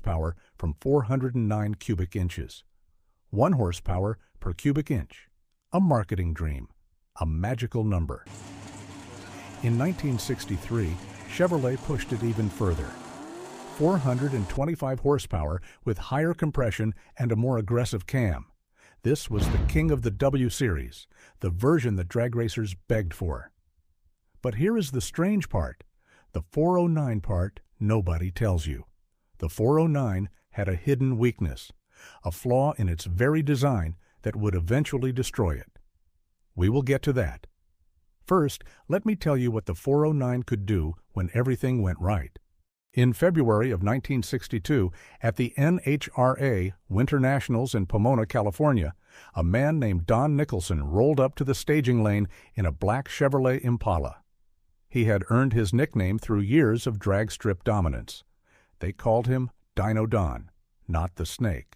horsepower from 409 cubic inches. 1 horsepower per cubic inch. A marketing dream. A magical number. In 1963, Chevrolet pushed it even further. 425 horsepower with higher compression and a more aggressive cam. This was the king of the W Series, the version that drag racers begged for. But here is the strange part. The 409 part nobody tells you. The 409 had a hidden weakness, a flaw in its very design that would eventually destroy it. We will get to that. First, let me tell you what the 409 could do when everything went right. In February of 1962, at the NHRA Winter Nationals in Pomona, California, a man named Don Nicholson rolled up to the staging lane in a black Chevrolet Impala. He had earned his nickname through years of drag strip dominance. They called him Dino Don, not the Snake.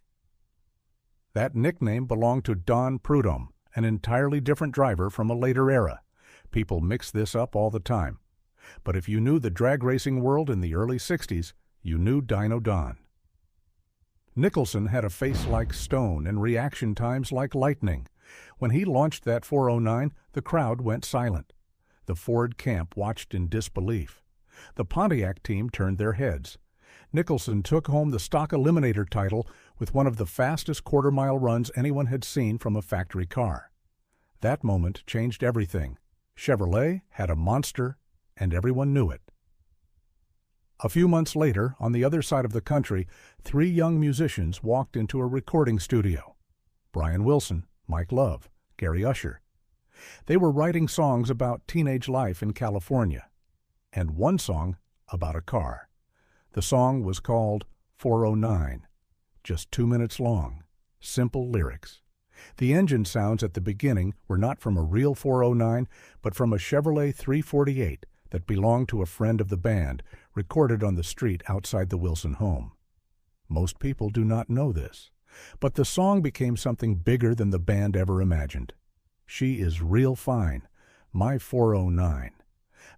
That nickname belonged to Don Prudhomme, an entirely different driver from a later era. People mix this up all the time. But if you knew the drag racing world in the early 60s, you knew Dino Don. Nicholson had a face like stone and reaction times like lightning. When he launched that 409, the crowd went silent. The Ford camp watched in disbelief. The Pontiac team turned their heads. Nicholson took home the stock eliminator title with one of the fastest quarter-mile runs anyone had seen from a factory car. That moment changed everything. Chevrolet had a monster, and everyone knew it. A few months later, on the other side of the country, 3 young musicians walked into a recording studio. Brian Wilson, Mike Love, Gary Usher. They were writing songs about teenage life in California, and one song about a car. The song was called 409, just 2 minutes long, simple lyrics. The engine sounds at the beginning were not from a real 409, but from a Chevrolet 348 that belonged to a friend of the band, recorded on the street outside the Wilson home. Most people do not know this, but the song became something bigger than the band ever imagined. She is real fine, my 409.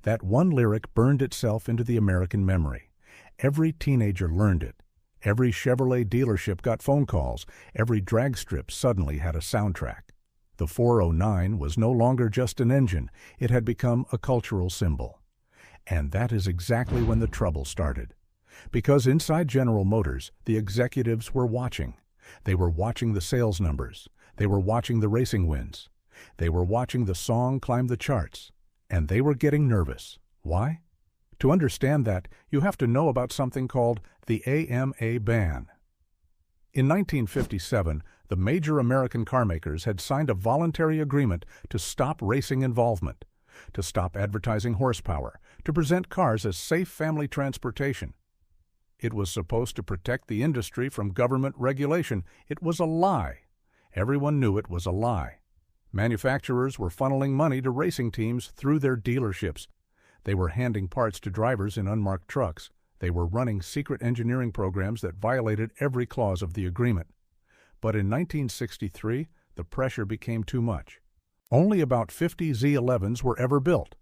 That one lyric burned itself into the American memory. Every teenager learned it. Every Chevrolet dealership got phone calls. Every drag strip suddenly had a soundtrack. The 409 was no longer just an engine. It had become a cultural symbol. And that is exactly when the trouble started. Because inside General Motors, the executives were watching. They were watching the sales numbers. They were watching the racing wins. They were watching the song climb the charts. And they were getting nervous. Why? To understand that, you have to know about something called the AMA ban. In 1957, the major American carmakers had signed a voluntary agreement to stop racing involvement, to stop advertising horsepower, to present cars as safe family transportation. It was supposed to protect the industry from government regulation. It was a lie. Everyone knew it was a lie. Manufacturers were funneling money to racing teams through their dealerships. They were handing parts to drivers in unmarked trucks. They were running secret engineering programs that violated every clause of the agreement. But in 1963, the pressure became too much. Only about 50 Z11s were ever built.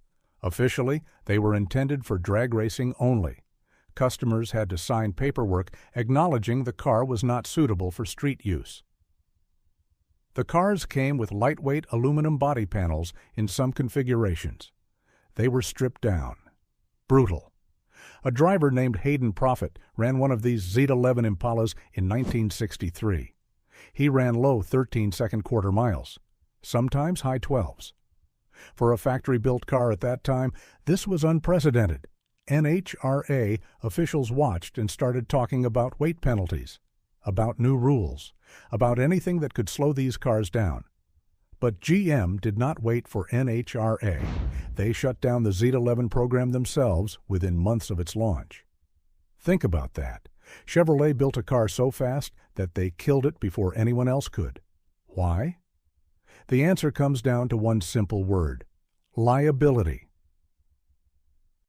Officially, they were intended for drag racing only. Customers had to sign paperwork acknowledging the car was not suitable for street use. The cars came with lightweight aluminum body panels in some configurations. They were stripped down. Brutal. A driver named Hayden Proffitt ran one of these Z11 Impalas in 1963. He ran low 13-second quarter miles, sometimes high 12s. For a factory-built car at that time, this was unprecedented. NHRA officials watched and started talking about weight penalties, about new rules, about anything that could slow these cars down. But GM did not wait for NHRA. They shut down the Z11 program themselves within months of its launch. Think about that. Chevrolet built a car so fast that they killed it before anyone else could. Why? The answer comes down to one simple word: liability.